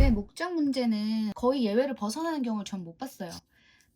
뇌 목적 문제는 거의 예외를 벗어나는 경우를 전 못 봤어요.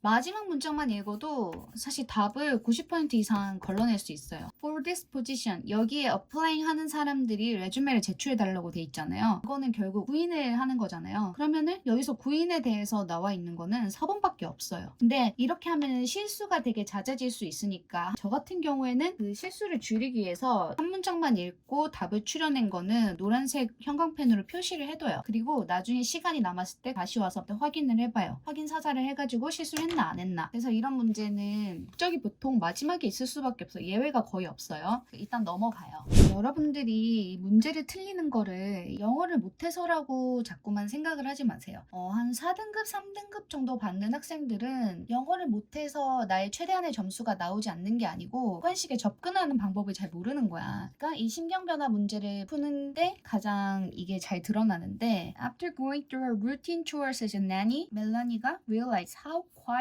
마지막 문장만 읽어도 사실 답을 90% 이상 걸러낼 수 있어요. For this position, 여기에 applying 하는 사람들이 레주메를 제출해달라고 돼 있잖아요. 이거는 결국 구인을 하는 거잖아요. 그러면은 여기서 구인에 대해서 나와 있는 거는 4번밖에 없어요. 근데 이렇게 하면 실수가 되게 잦아질 수 있으니까 저 같은 경우에는 그 실수를 줄이기 위해서 한 문장만 읽고 답을 추려낸 거는 노란색 형광펜으로 표시를 해둬요. 그리고 나중에 시간이 남았을 때 다시 와서 확인을 해봐요. 확인 사살을 해가지고 실수를 했나 안 했나. 그래서 이런 문제는 목적이 보통 마지막에 있을 수밖에 없어요. 예외가 거의 없어요. 일단 넘어가요. 여러분들이 문제를 틀리는 거를 영어를 못해서라고 자꾸만 생각을 하지 마세요. 한 4등급, 3등급 정도 받는 학생들은 영어를 못해서 나의 최대한의 점수가 나오지 않는 게 아니고 객관식에 접근하는 방법을 잘 모르는 거야. 그러니까 이 신경변화 문제를 푸는데 가장 이게 잘 드러나는데 After going through her routine chores as a nanny, 멜라니가 realized how quiet.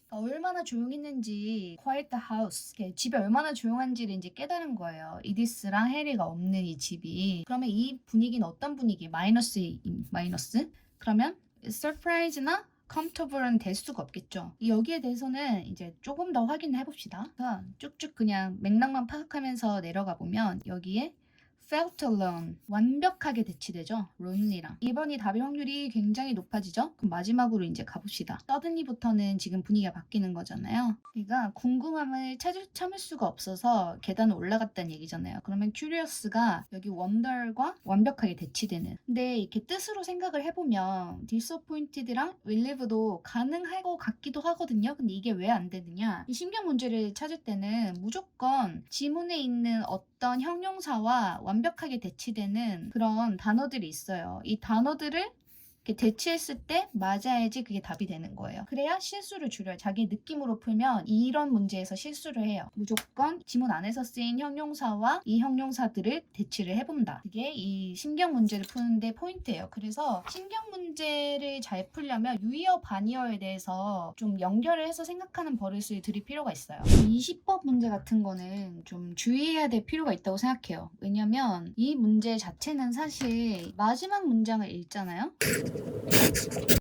얼마나 조용했는지 quiet the house. 집이 얼마나 조용한지를 이제 깨달은 거예요. 이디스랑 해리가 없는 이 집이. 그러면 이 분위기는 어떤 분위기? 마이너스? 그러면 surprise나 comfortable은 될 수가 없겠죠. 여기에 대해서는 이제 조금 더 확인을 해봅시다. 쭉쭉 그냥 맥락만 파악하면서 내려가 보면 여기에 felt alone 완벽하게 대치되죠. lonely랑 2번이 답일 확률이 굉장히 높아지죠. 그럼 마지막으로 이제 가봅시다. suddenly부터는 지금 분위기가 바뀌는 거잖아요. 그러니까 궁금함을 참을 수가 없어서 계단을 올라갔다는 얘기잖아요. 그러면 curious가 여기 wonder과 완벽하게 대치되는. 근데 이렇게 뜻으로 생각을 해보면 disappointed랑 relieved도 가능할 것 같기도 하거든요. 근데 이게 왜 안 되느냐, 이 신경 문제를 찾을 때는 무조건 지문에 있는 어떤 형용사와 완벽하게 대치되는 그런 단어들이 있어요. 이 단어들을 이렇게 대치했을 때 맞아야지 그게 답이 되는 거예요. 그래야 실수를 줄여요. 자기 느낌으로 풀면 이런 문제에서 실수를 해요. 무조건 지문 안에서 쓰인 형용사와 이 형용사들을 대치를 해본다. 그게 이 신경 문제를 푸는데 포인트예요. 그래서 신경 문제를 잘 풀려면 유의어 반의어에 대해서 좀 연결을 해서 생각하는 버릇을 들일 필요가 있어요. 20번 문제 같은 거는 좀 주의해야 될 필요가 있다고 생각해요. 왜냐면 이 문제 자체는 사실 마지막 문장을 읽잖아요.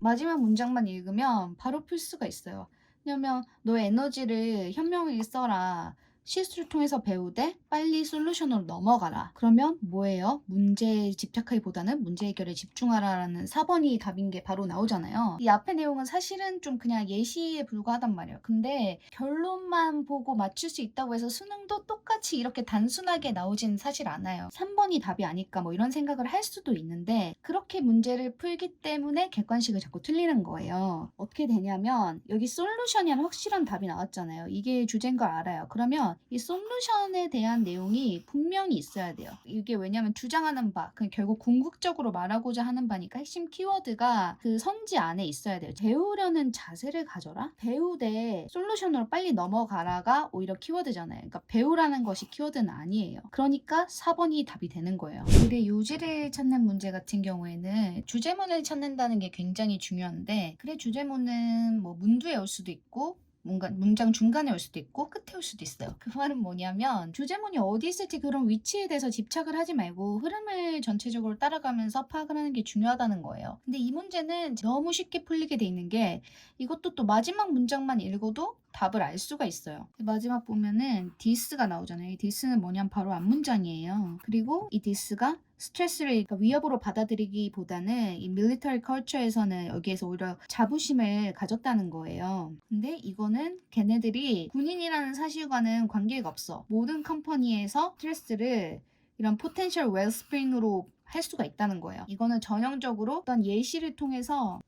마지막 문장만 읽으면 바로 풀 수가 있어요. 왜냐면 너의 에너지를 현명하게 써라. 실수를 통해서 배우되 빨리 솔루션으로 넘어가라. 그러면 뭐예요? 문제에 집착하기보다는 문제 해결에 집중하라라는 4번이 답인 게 바로 나오잖아요. 이 앞의 내용은 사실은 좀 그냥 예시에 불과하단 말이에요. 근데 결론만 보고 맞출 수 있다고 해서 수능도 똑같이 이렇게 단순하게 나오진 사실 않아요. 3번이 답이 아닐까 뭐 이런 생각을 할 수도 있는데 그렇게 문제를 풀기 때문에 객관식을 자꾸 틀리는 거예요. 어떻게 되냐면 여기 솔루션이란 확실한 답이 나왔잖아요. 이게 주제인 걸 알아요. 그러면 이 솔루션에 대한 내용이 분명히 있어야 돼요. 이게 왜냐면 주장하는 바, 결국 궁극적으로 말하고자 하는 바니까 핵심 키워드가 그 선지 안에 있어야 돼요. 배우려는 자세를 가져라? 배우되 솔루션으로 빨리 넘어가라가 오히려 키워드잖아요. 그러니까 배우라는 것이 키워드는 아니에요. 그러니까 4번이 답이 되는 거예요. 글의 요지를 찾는 문제 같은 경우에는 주제문을 찾는다는 게 굉장히 중요한데 글의 주제문은 뭐 문두에 올 수도 있고 뭔가 문장 중간에 올 수도 있고 끝에 올 수도 있어요. 그 말은 뭐냐면 주제문이 어디 있을지 그런 위치에 대해서 집착을 하지 말고 흐름을 전체적으로 따라가면서 파악을 하는 게 중요하다는 거예요. 근데 이 문제는 너무 쉽게 풀리게 돼 있는 게 이것도 또 마지막 문장만 읽어도 답을 알 수가 있어요. 마지막 보면은 this가 나오잖아요. 이 this는 뭐냐면 바로 앞문장이에요. 그리고 이 this가 스트레스를 그러니까 위협으로 받아들이기보다는 이 밀리터리 컬처에서는 여기에서 오히려 자부심을 가졌다는 거예요. 근데 이거는 걔네들이 군인이라는 사실과는 관계가 없어. 모든 컴퍼니에서 스트레스를 이런 포텐셜 웰스프링으로 할 수가 있다는 거예요. 이거는 전형적으로 어떤 예시를 통해서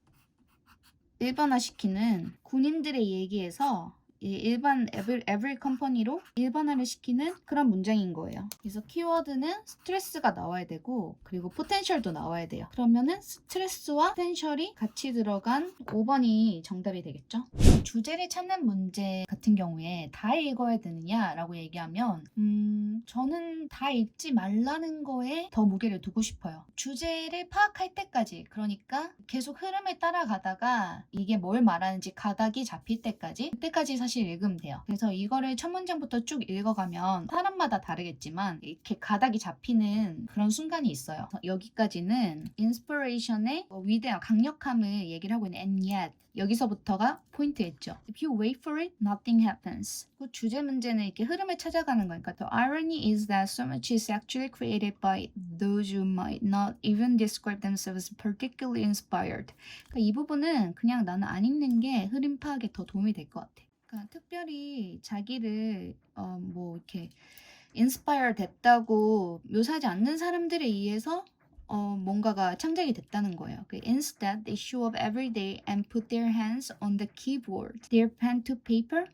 일반화시키는 군인들의 얘기에서 일반 every 컴퍼니로 일반화를 시키는 그런 문장인 거예요. 그래서 키워드는 스트레스가 나와야 되고 그리고 포텐셜도 나와야 돼요. 그러면은 스트레스와 포텐셜이 같이 들어간 5번이 정답이 되겠죠. 주제를 찾는 문제 같은 경우에 다 읽어야 되느냐라고 얘기하면 저는 다 읽지 말라는 거에 더 무게를 두고 싶어요. 주제를 파악할 때까지, 그러니까 계속 흐름을 따라가다가 이게 뭘 말하는지 가닥이 잡힐 때까지, 그때까지 사실 사실 읽으면 돼요. 그래서 이거를 첫 문장부터 쭉 읽어가면 사람마다 다르겠지만 이렇게 가닥이 잡히는 그런 순간이 있어요. 여기까지는 인스피레이션의 위대한 강력함을 얘기를 하고 있는 and yet 여기서부터가 포인트였죠. If you wait for it, nothing happens. 그 주제 문제는 이렇게 흐름을 찾아가는 거니까 The irony is that so much is actually created by those who might not even describe themselves particularly inspired. 그러니까 이 부분은 그냥 나는 안 읽는 게 흐름 파악에 더 도움이 될 것 같아. 그러니까 특별히 자기를 뭐 이렇게 인스파이어 됐다고 묘사하지 않는 사람들에 의해서 뭔가가 창작이 됐다는 거예요. Instead, they show up every day and put their hands on the keyboard. Their pen to paper.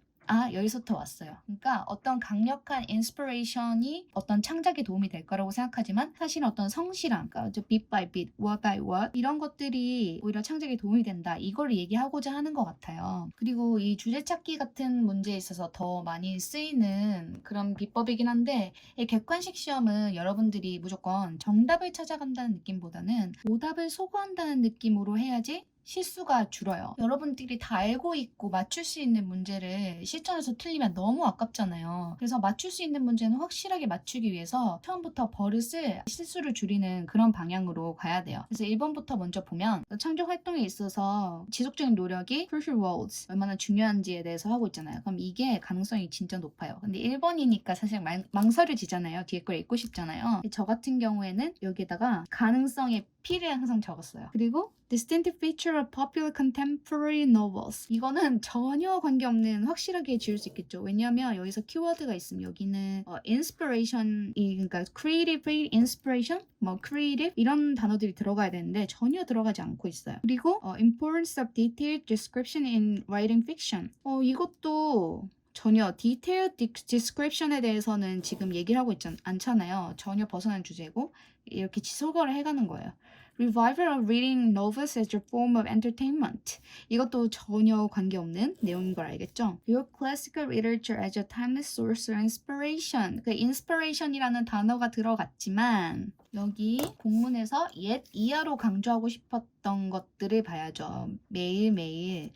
여기서부터 왔어요. 그러니까 어떤 강력한 인스피레이션이 어떤 창작에 도움이 될 거라고 생각하지만 사실 어떤 성실함, 그러니까 bit by bit, word by word 이런 것들이 오히려 창작에 도움이 된다. 이걸 얘기하고자 하는 것 같아요. 그리고 이 주제 찾기 같은 문제에 있어서 더 많이 쓰이는 그런 비법이긴 한데 이 객관식 시험은 여러분들이 무조건 정답을 찾아간다는 느낌보다는 오답을 소거한다는 느낌으로 해야지 실수가 줄어요. 여러분들이 다 알고 있고 맞출 수 있는 문제를 실전에서 틀리면 너무 아깝잖아요. 그래서 맞출 수 있는 문제는 확실하게 맞추기 위해서 처음부터 버릇을 실수를 줄이는 그런 방향으로 가야 돼요. 그래서 1번부터 먼저 보면 창조 활동에 있어서 지속적인 노력이 crucial roles 얼마나 중요한지에 대해서 하고 있잖아요. 그럼 이게 가능성이 진짜 높아요. 근데 1번이니까 사실 망설여지잖아요. 뒤에 걸 읽고 싶잖아요. 저 같은 경우에는 여기에다가 가능성의 P를 항상 적었어요. 그리고 distinctive feature of popular contemporary novels. 이거는 전혀 관계없는 확실하게 지을 수 있겠죠. 왜냐하면 여기서 키워드가 있으면 여기는 inspiration이 그러니까 creative inspiration, 뭐 creative 이런 단어들이 들어가야 되는데 전혀 들어가지 않고 있어요. 그리고 importance of detailed description in writing fiction. 이것도 전혀 디테일 디스크립션에 대해서는 지금 얘기를 하고 있지 않잖아요. 전혀 벗어난 주제고 이렇게 소거를 해가는 거예요. Revival of reading novels as a form of entertainment. 이것도 전혀 관계없는 내용인 걸 알겠죠? Your classical literature as a timeless source of inspiration. 그 inspiration이라는 단어가 들어갔지만 여기 본문에서 옛 이하로 강조하고 싶었던 것들을 봐야죠. 매일매일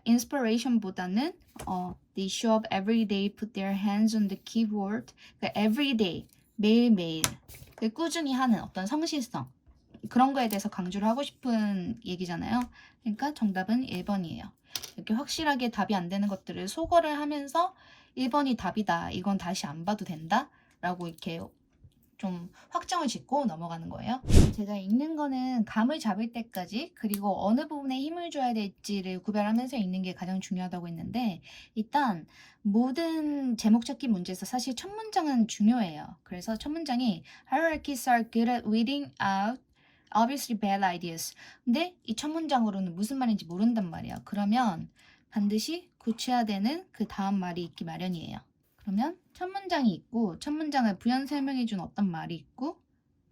inspiration보다는 they show up every day, put their hands on the keyboard. 그러니까 every day, 매일매일 꾸준히 하는 어떤 성실성 그런 거에 대해서 강조를 하고 싶은 얘기잖아요. 그러니까 정답은 1번이에요. 이렇게 확실하게 답이 안 되는 것들을 소거를 하면서 1번이 답이다. 이건 다시 안 봐도 된다. 라고 이렇게 좀 확정을 짓고 넘어가는 거예요. 제가 읽는 거는 감을 잡을 때까지 그리고 어느 부분에 힘을 줘야 될지를 구별하면서 읽는 게 가장 중요하다고 했는데 일단 모든 제목 찾기 문제에서 사실 첫 문장은 중요해요. 그래서 첫 문장이 Hierarchies are good at weeding out obviously bad ideas. 근데 이 첫 문장으로는 무슨 말인지 모른단 말이야. 그러면 반드시 고쳐야 되는 그 다음 말이 있기 마련이에요. 그러면 첫 문장이 있고 첫 문장을 부연 설명해 준 어떤 말이 있고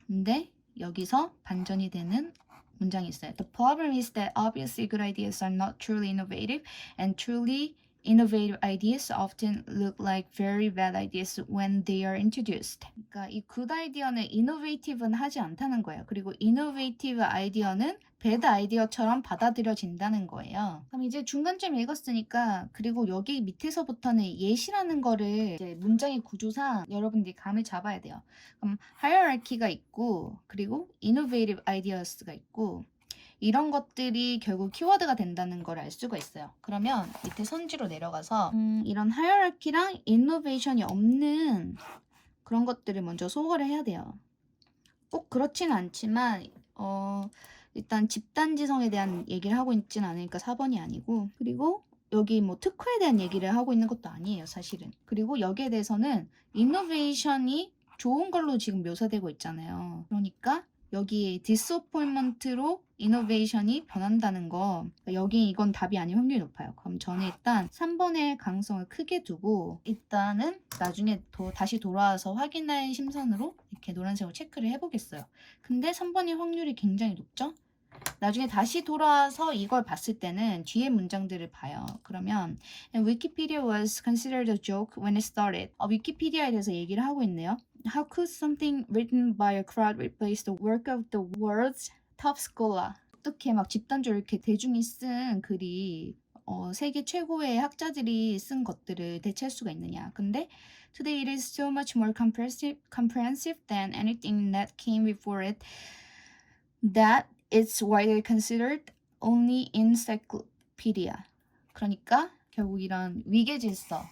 근데 여기서 반전이 되는 문장이 있어요. The problem is that obviously good ideas are not truly innovative and truly innovative ideas often look like very bad ideas when they are introduced. 그러니까 이 good idea는 innovative는 하지 않다는 거예요. 그리고 innovative 아이디어는 배드 아이디어처럼 받아들여진다는 거예요. 그럼 이제 중간쯤 읽었으니까 그리고 여기 밑에서부터는 예시라는 거를 이제 문장의 구조상 여러분들이 감을 잡아야 돼요. 그럼 hierarchy가 있고 그리고 innovative ideas가 있고 이런 것들이 결국 키워드가 된다는 걸 알 수가 있어요. 그러면 밑에 선지로 내려가서 이런 hierarchy랑 innovation이 없는 그런 것들을 먼저 소거를 해야 돼요. 꼭 그렇진 않지만 일단 집단지성에 대한 얘기를 하고 있진 않으니까 4번이 아니고 그리고 여기 뭐 특허에 대한 얘기를 하고 있는 것도 아니에요 사실은. 그리고 여기에 대해서는 이노베이션이 좋은 걸로 지금 묘사되고 있잖아요. 그러니까 여기 disappointment로 이노베이션이 변한다는 거 여기 이건 답이 아닐 확률이 높아요. 그럼 저는 일단 3번의 가능성을 크게 두고 일단은 나중에 다시 돌아와서 확인할 심산으로 이렇게 노란색으로 체크를 해보겠어요. 근데 3번이 확률이 굉장히 높죠? 나중에 다시 돌아와서 이걸 봤을 때는 뒤에 문장들을 봐요. 그러면 Wikipedia was considered a joke when it started. 위키피디아에 대해서 얘기를 하고 있네요. How could something written by a crowd replace the work of the world's top scholar? 어떻게 막 집단적으로 이렇게 대중이 쓴 글이 세계 최고의 학자들이 쓴 것들을 대체할 수가 있느냐. 근데 Today it is so much more comprehensive than anything that came before it, that it's widely considered only encyclopedia. 그러니까 결국 이런 위계 질서,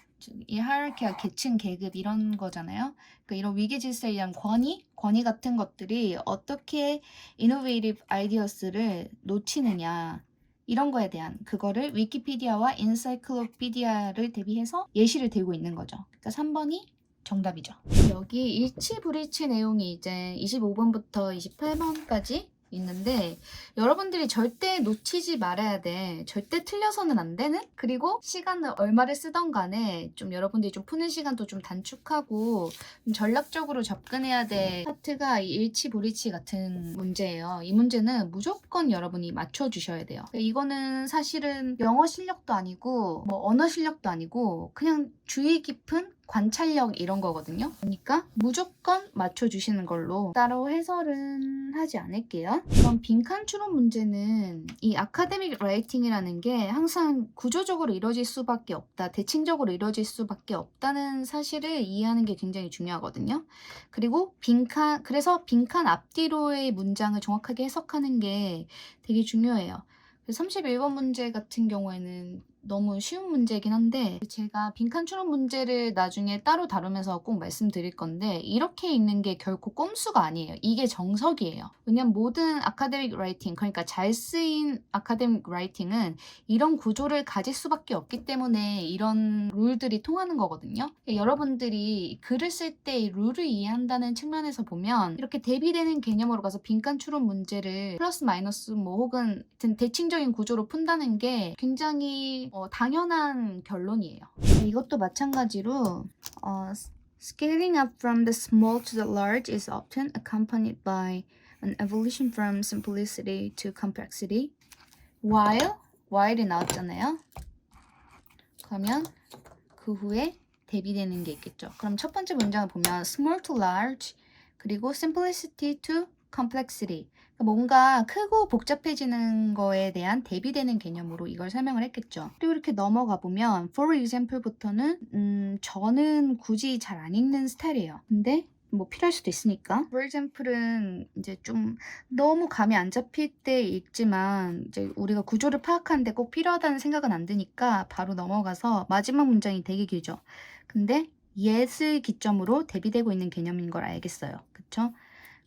이 하이라키와 계층, 계급 이런 거잖아요. 그러니까 이런 위계 질서에 의한 권위 같은 것들이 어떻게 이노베이티브 아이디어스를 놓치느냐, 이런 거에 대한 그거를 위키피디아와 엔사이클로피디아를 대비해서 예시를 들고 있는 거죠. 그러니까 3번이 정답이죠. 여기 일치불일치 내용이 이제 25번부터 28번까지 있는데 여러분들이 절대 놓치지 말아야 돼. 절대 틀려서는 안 되는? 그리고 시간을 얼마를 쓰던 간에 좀 여러분들이 좀 푸는 시간도 좀 단축하고 좀 전략적으로 접근해야 될 파트가 이 일치불일치 같은 문제예요. 이 문제는 무조건 여러분이 맞춰주셔야 돼요. 이거는 사실은 영어 실력도 아니고 뭐 언어 실력도 아니고 그냥 주의 깊은 관찰력 이런 거거든요. 그러니까 무조건 맞춰주시는 걸로 따로 해설은 하지 않을게요. 그럼 빈칸 추론 문제는 이 아카데믹 라이팅이라는 게 항상 구조적으로 이루어질 수밖에 없다, 대칭적으로 이루어질 수밖에 없다는 사실을 이해하는 게 굉장히 중요하거든요. 그리고 그래서 빈칸 앞뒤로의 문장을 정확하게 해석하는 게 되게 중요해요. 31번 문제 같은 경우에는 너무 쉬운 문제이긴 한데 제가 빈칸 추론 문제를 나중에 따로 다루면서 꼭 말씀드릴 건데 이렇게 읽는 게 결코 꼼수가 아니에요. 이게 정석이에요. 왜냐면 모든 아카데믹 라이팅, 그러니까 잘 쓰인 아카데믹 라이팅은 이런 구조를 가질 수밖에 없기 때문에 이런 룰들이 통하는 거거든요. 여러분들이 글을 쓸 때 이 룰을 이해한다는 측면에서 보면 이렇게 대비되는 개념으로 가서 빈칸 추론 문제를 플러스 마이너스 뭐 혹은 대칭적인 구조로 푼다는 게 굉장히 당연한 결론이에요. 이것도 마찬가지로 scaling up from the small to the large is often accompanied by an evolution from simplicity to complexity. while이 나왔잖아요. 그러면 그 후에 대비되는 게 있겠죠. 그럼 첫 번째 문장을 보면 small to large 그리고 simplicity to complexity. 뭔가 크고 복잡해지는 거에 대한 대비되는 개념으로 이걸 설명을 했겠죠. 그리고 이렇게 넘어가 보면 for example부터는 저는 굳이 잘 안 읽는 스타일이에요. 근데 뭐 필요할 수도 있으니까. for example은 이제 좀 너무 감이 안 잡힐 때 읽지만 이제 우리가 구조를 파악하는데 꼭 필요하다는 생각은 안 드니까 바로 넘어가서 마지막 문장이 되게 길죠. 근데 yes을 기점으로 대비되고 있는 개념인 걸 알겠어요. 그쵸?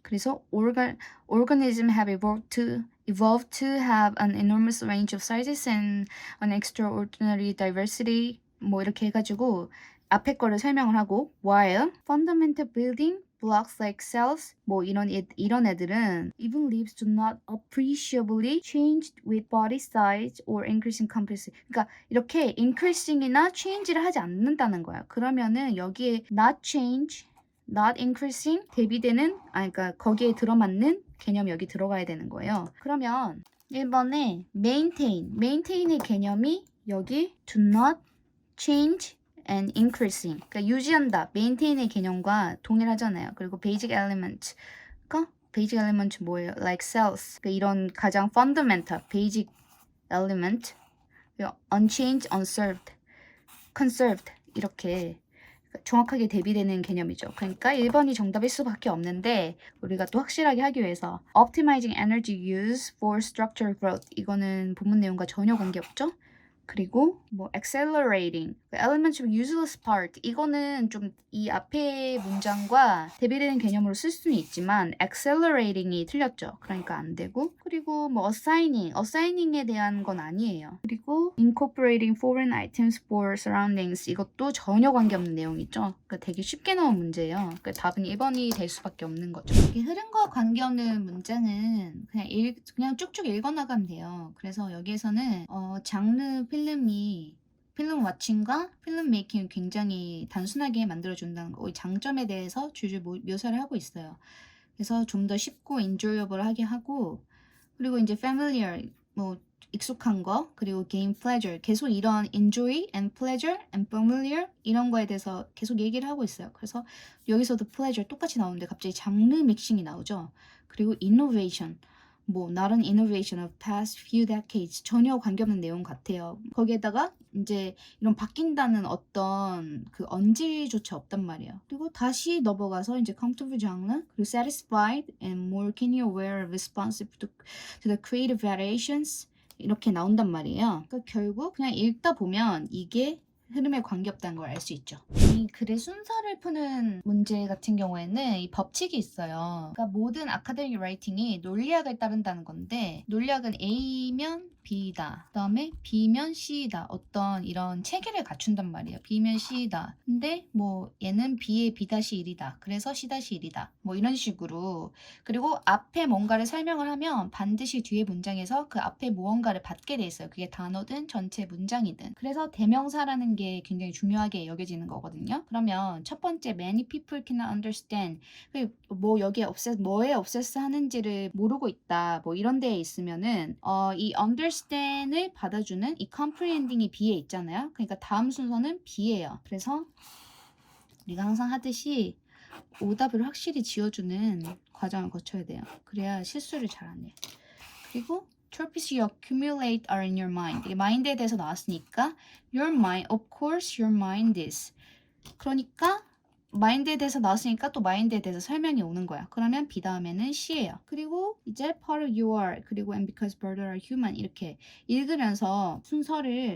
그래서 organisms have evolved to have an enormous range of sizes and an extraordinary diversity. 뭐 이렇게 해가지고 앞에 거를 설명을 하고 while fundamental building blocks like cells 뭐 이런 애들은 even leaves do not appreciably change with body size or increasing complexity. 그러니까 이렇게 increasing이나 change를 하지 않는다는 거야. 그러면은 여기에 not change not increasing 대비되는 그러니까 거기에 들어맞는 개념이 여기 들어가야 되는 거예요. 그러면 1번에 maintain의 개념이 여기 do not change and increasing 그러니까 유지한다 maintain의 개념과 동일하잖아요. 그리고 basic element basic element 뭐예요? like cells 그러니까 이런 가장 fundamental basic element unchanged, conserved 이렇게 정확하게 대비되는 개념이죠. 그러니까 1번이 정답일 수밖에 없는데 우리가 또 확실하게 하기 위해서 optimizing energy use for structural growth 이거는 본문 내용과 전혀 관계없죠. 그리고 뭐 accelerating, elements of useless part 이거는 좀 이 앞에 문장과 대비되는 개념으로 쓸 수는 있지만 accelerating이 틀렸죠. 그러니까 안 되고 그리고 뭐 assing에 대한 건 아니에요. 그리고 incorporating foreign items for surroundings 이것도 전혀 관계없는 내용이죠. 그러니까 되게 쉽게 나온 문제예요. 그러니까 답은 1번이 될 수밖에 없는 거죠. 이게 흐름과 관계없는 문장은 그냥 쭉쭉 읽어나가면 돼요. 그래서 여기에서는 장르 필름 와칭과 필름 메이킹을 굉장히 단순하게 만들어준다는 거, 이 장점에 대해서 줄줄 묘사를 하고 있어요. 그래서 좀 더 쉽고 enjoyable하게 하고 그리고 이제 familiar, 뭐 익숙한 거, 그리고 gain pleasure 계속 이런 enjoy and pleasure and familiar 이런 거에 대해서 계속 얘기를 하고 있어요. 그래서 여기서도 pleasure 똑같이 나오는데 갑자기 장르 믹싱이 나오죠. 그리고 innovation 뭐 not an innovation of past few decades 전혀 관계없는 내용 같아요. 거기에다가 이제 이런 바뀐다는 어떤 그 언지조차 없단 말이에요. 그리고 다시 넘어가서 이제 comfortable genre 그리고 satisfied and more keenly aware responsive to the creative variations 이렇게 나온단 말이에요. 그러니까 결국 그냥 읽다 보면 이게 흐름에 관계없다는 걸 알 수 있죠. 이 글의 순서를 푸는 문제 같은 경우에는 이 법칙이 있어요. 그러니까 모든 아카데믹 라이팅이 논리학을 따른다는 건데 논리학은 A면 B다. 그다음에 B면 C다. 어떤 이런 체계를 갖춘단 말이에요. B면 C다. 근데 뭐 얘는 B의 B-1이다. 그래서 C-1이다. 뭐 이런 식으로. 그리고 앞에 뭔가를 설명을 하면 반드시 뒤에 문장에서 그 앞에 무언가를 받게 돼 있어요. 그게 단어든 전체 문장이든. 그래서 대명사라는 게 굉장히 중요하게 여겨지는 거거든요. 그러면 첫 번째 many people cannot understand 뭐 여기에 뭐에 obsess 하는지를 모르고 있다. 뭐 이런 데에 있으면은 이 understand을 받아주는 이 comprehending이 B에 있잖아요. 그러니까 다음 순서는 B예요. 그래서 우리가 항상 하듯이 오답을 확실히 지어주는 과정을 거쳐야 돼요. 그래야 실수를 잘 안 해요. 그리고 tropes you accumulate are in your mind. 이게 mind에 대해서 나왔으니까 your mind, of course your mind is. 그러니까 마인드에 대해서 나왔으니까 또 마인드에 대해서 설명이 오는 거야. 그러면 B 다음에는 C예요. 그리고 이제 part of you are 그리고 and because birds are human 이렇게 읽으면서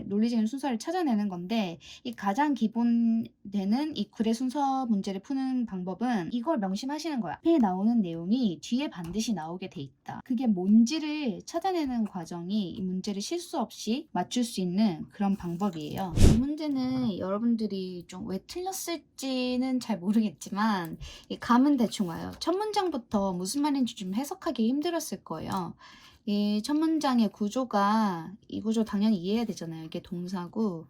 논리적인 순서를 찾아내는 건데 이 가장 기본되는 이 글의 순서 문제를 푸는 방법은 이걸 명심하시는 거야. 앞에 나오는 내용이 뒤에 반드시 나오게 돼 있다. 그게 뭔지를 찾아내는 과정이 이 문제를 실수 없이 맞출 수 있는 그런 방법이에요. 이 문제는 여러분들이 좀 왜 틀렸을지는 잘 모르겠지만 이 감은 대충 와요. 첫 문장부터 무슨 말인지 좀 해석하기 힘들었을 거예요. 이 첫 문장의 구조가 이 구조 당연히 이해해야 되잖아요. 이게 동사고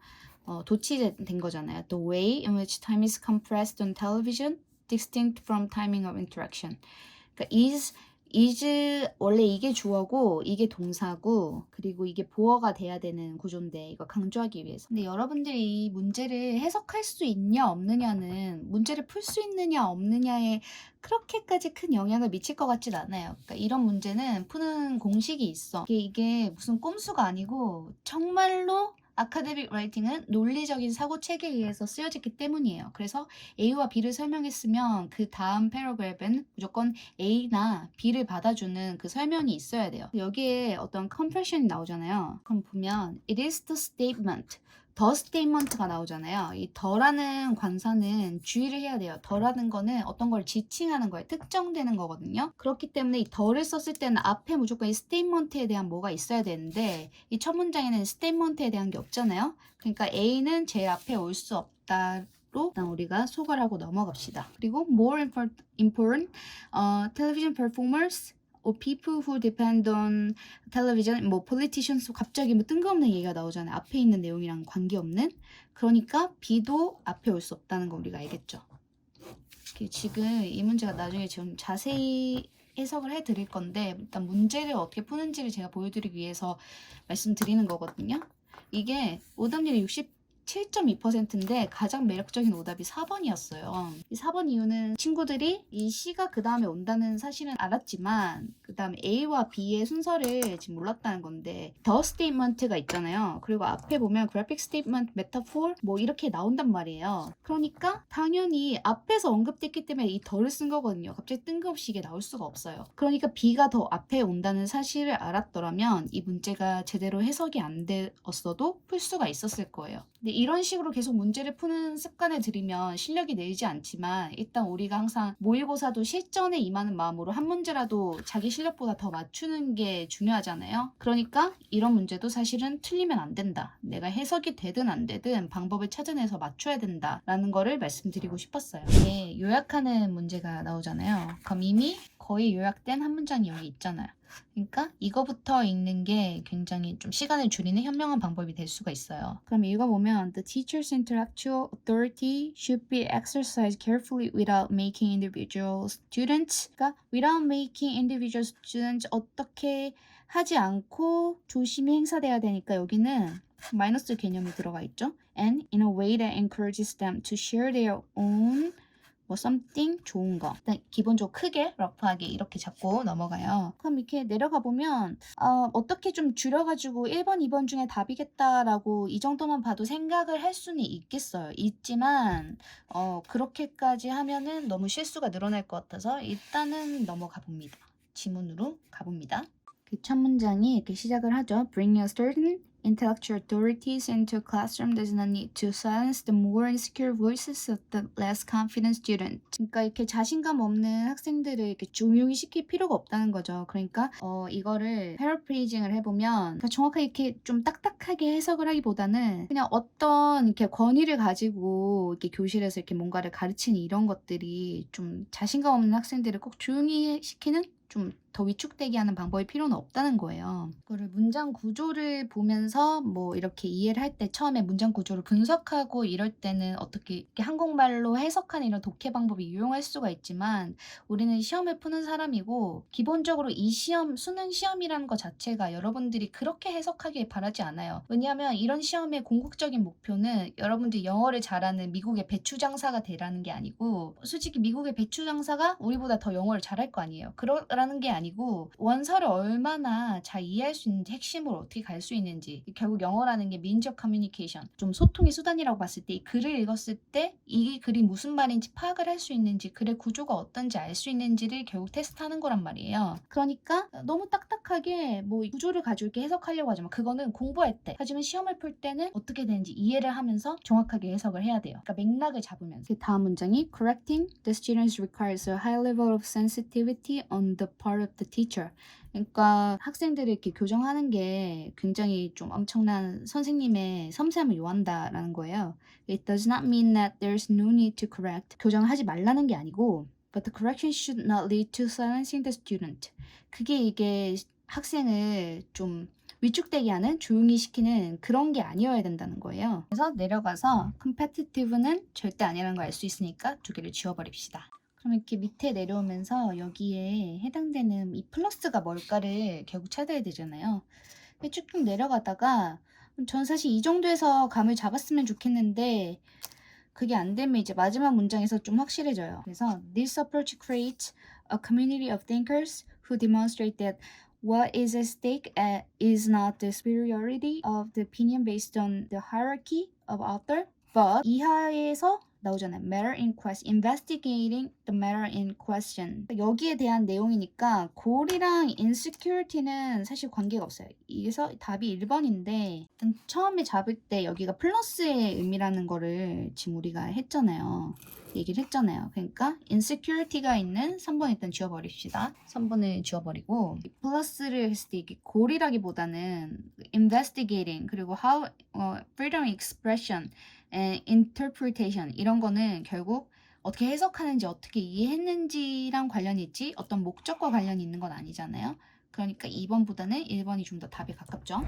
도치된 거잖아요. The way in which time is compressed on television, distinct from timing of interaction. 그러니까 is 원래 이게 주어고 이게 동사고 그리고 이게 보어가 돼야 되는 구조인데 이거 강조하기 위해서. 근데 여러분들이 이 문제를 해석할 수 있냐 없느냐는 문제를 풀 수 있느냐 없느냐에 그렇게까지 큰 영향을 미칠 것 같진 않아요. 그러니까 이런 문제는 푸는 공식이 있어. 이게 무슨 꼼수가 아니고 정말로 아카데믹 라이팅은 논리적인 사고 체계에 의해서 쓰여졌기 때문이에요. 그래서 A와 B를 설명했으면 그 다음 패러그래프는 무조건 A나 B를 받아주는 그 설명이 있어야 돼요. 여기에 어떤 compression이 나오잖아요. 그럼 보면 it is the statement 더 스테이먼트가 나오잖아요. 이 더라는 관사는 주의를 해야 돼요. 더라는 거는 어떤 걸 지칭하는 거예요. 특정되는 거거든요. 그렇기 때문에 이 더를 썼을 때는 앞에 무조건 이 스테이먼트에 대한 뭐가 있어야 되는데 이 첫 문장에는 스테이먼트에 대한 게 없잖아요. 그러니까 A는 제일 앞에 올 수 없다. 일단 우리가 소거하고 넘어갑시다. 그리고 more important television performers or people who depend on television, 뭐 politicians 갑자기 뭐 뜬금없는 얘기가 나오잖아요. 앞에 있는 내용이랑 관계없는. 그러니까 B도 앞에 올 수 없다는 거 우리가 알겠죠. 지금 이 문제가 나중에 좀 자세히 해석을 해드릴 건데 일단 문제를 어떻게 푸는지를 제가 보여드리기 위해서 말씀드리는 거거든요. 이게 오답률이 67.2%인데 가장 매력적인 오답이 4번이었어요. 이 4번 이유는 친구들이 이 C가 그 다음에 온다는 사실은 알았지만 그 다음에 A와 B의 순서를 지금 몰랐다는 건데 더 스테이트먼트가 있잖아요. 그리고 앞에 보면 graphic statement, metaphor 뭐 이렇게 나온단 말이에요. 그러니까 당연히 앞에서 언급됐기 때문에 이 더를 쓴 거거든요. 갑자기 뜬금없이 이게 나올 수가 없어요. 그러니까 B가 더 앞에 온다는 사실을 알았더라면 이 문제가 제대로 해석이 안 되었어도 풀 수가 있었을 거예요. 근데 이런 식으로 계속 문제를 푸는 습관을 들이면 실력이 늘지 않지만 일단 우리가 항상 모의고사도 실전에 임하는 마음으로 한 문제라도 자기 실력보다 더 맞추는 게 중요하잖아요. 그러니까 이런 문제도 사실은 틀리면 안 된다. 내가 해석이 되든 안 되든 방법을 찾아내서 맞춰야 된다라는 거를 말씀드리고 싶었어요. 이게 요약하는 문제가 나오잖아요. 그럼 이미 거의 요약된 한 문장이 여기 있잖아요. 그러니까 이거부터 읽는 게 굉장히 좀 시간을 줄이는 현명한 방법이 될 수가 있어요. 그럼 읽어보면 The teacher's intellectual authority should be exercised carefully without making individual students. 그러니까 without making individual students 어떻게 하지 않고 조심히 행사돼야 되니까 여기는 마이너스 개념이 들어가 있죠. And in a way that encourages them to share their own 뭐 something 좋은 거. 일단 기본적으로 크게 러프하게 이렇게 잡고 넘어가요. 그럼 이렇게 내려가 보면 어떻게 좀 줄여가지고 1번, 2번 중에 답이겠다라고 이 정도만 봐도 생각을 할 수는 있겠어요. 있지만 그렇게까지 하면은 너무 실수가 늘어날 것 같아서 일단은 넘어가 봅니다. 지문으로 가봅니다. 그 첫 문장이 이렇게 시작을 하죠. Bring a certain intellectual authorities into a classroom does not need to silence the more insecure voices of the less confident student. 그러니까 이렇게 자신감 없는 학생들을 이렇게 조용히 시킬 필요가 없다는 거죠. 그러니까 이거를 패러프레이징을 해보면 그러니까 정확하게 이렇게 좀 딱딱하게 해석을 하기보다는 그냥 어떤 이렇게 권위를 가지고 이렇게 교실에서 이렇게 뭔가를 가르치는 이런 것들이 좀 자신감 없는 학생들을 꼭 조용히 시키는 좀 더 위축되게 하는 방법이 필요는 없다는 거예요. 그거를 문장 구조를 보면서 뭐 이렇게 이해를 할 때 처음에 문장 구조를 분석하고 이럴 때는 어떻게 이렇게 한국말로 해석하는 이런 독해 방법이 유용할 수가 있지만 우리는 시험을 푸는 사람이고 기본적으로 이 시험, 수능 시험이라는 것 자체가 여러분들이 그렇게 해석하길 바라지 않아요. 왜냐하면 이런 시험의 궁극적인 목표는 여러분들이 영어를 잘하는 미국의 배추장사가 되라는 게 아니고 솔직히 미국의 배추장사가 우리보다 더 영어를 잘할 거 아니에요. 그러라는 게 아니고 원서를 얼마나 잘 이해할 수 있는지 핵심으로 어떻게 갈 수 있는지 결국 영어라는 게 민적 커뮤니케이션 좀 소통의 수단이라고 봤을 때 이 글을 읽었을 때 이 글이 무슨 말인지 파악을 할 수 있는지 글의 구조가 어떤지 알 수 있는지를 결국 테스트하는 거란 말이에요. 그러니까 너무 딱딱하게 뭐 구조를 가지고 이렇게 해석하려고 하지만 그거는 공부할 때 하지만 시험을 풀 때는 어떻게 되는지 이해를 하면서 정확하게 해석을 해야 돼요. 그러니까 맥락을 잡으면서 그 다음 문장이 Correcting the students requires a high level of sensitivity on the part of the teacher. 그러니까 학생들을 이렇게 교정하는 게 굉장히 좀 엄청난 선생님의 섬세함을 요한다라는 거예요. It does not mean that there's no need to correct. 교정하지 말라는 게 아니고 But the correction should not lead to silencing the student. 그게 이게 학생을 좀 위축되게 하는, 조용히 시키는 그런 게 아니어야 된다는 거예요. 그래서 내려가서 competitive는 절대 아니라는 걸 알 수 있으니까 두 개를 지워버립시다. 그럼 이렇게 밑에 내려오면서 여기에 해당되는 이 플러스가 뭘까를 결국 찾아야 되잖아요. 쭉쭉 내려가다가 전 사실 이 정도에서 감을 잡았으면 좋겠는데 그게 안 되면 이제 마지막 문장에서 좀 확실해져요. 그래서 This approach creates a community of thinkers who demonstrate that what is at stake is not the superiority of the opinion based on the hierarchy of author, but 이하에서 나오잖아요. Matter in question, investigating the matter in question. 여기에 대한 내용이니까 goal이랑 insecurity는 사실 관계가 없어요. 그래서 답이 1번인데 일단 처음에 잡을 때 여기가 플러스의 의미라는 거를 지금 우리가 했잖아요. 얘기를 했잖아요. 그러니까 insecurity가 있는 3번 일단 지워버립시다. 3번을 지워버리고 플러스를 했을 때 이게 goal이라기보다는 investigating 그리고 how freedom of expression and interpretation 이런 거는 결국 어떻게 해석하는지 어떻게 이해했는지랑 관련이 있지 어떤 목적과 관련이 있는 건 아니잖아요. 그러니까 2번보다는 1번이 좀 더 답에 가깝죠.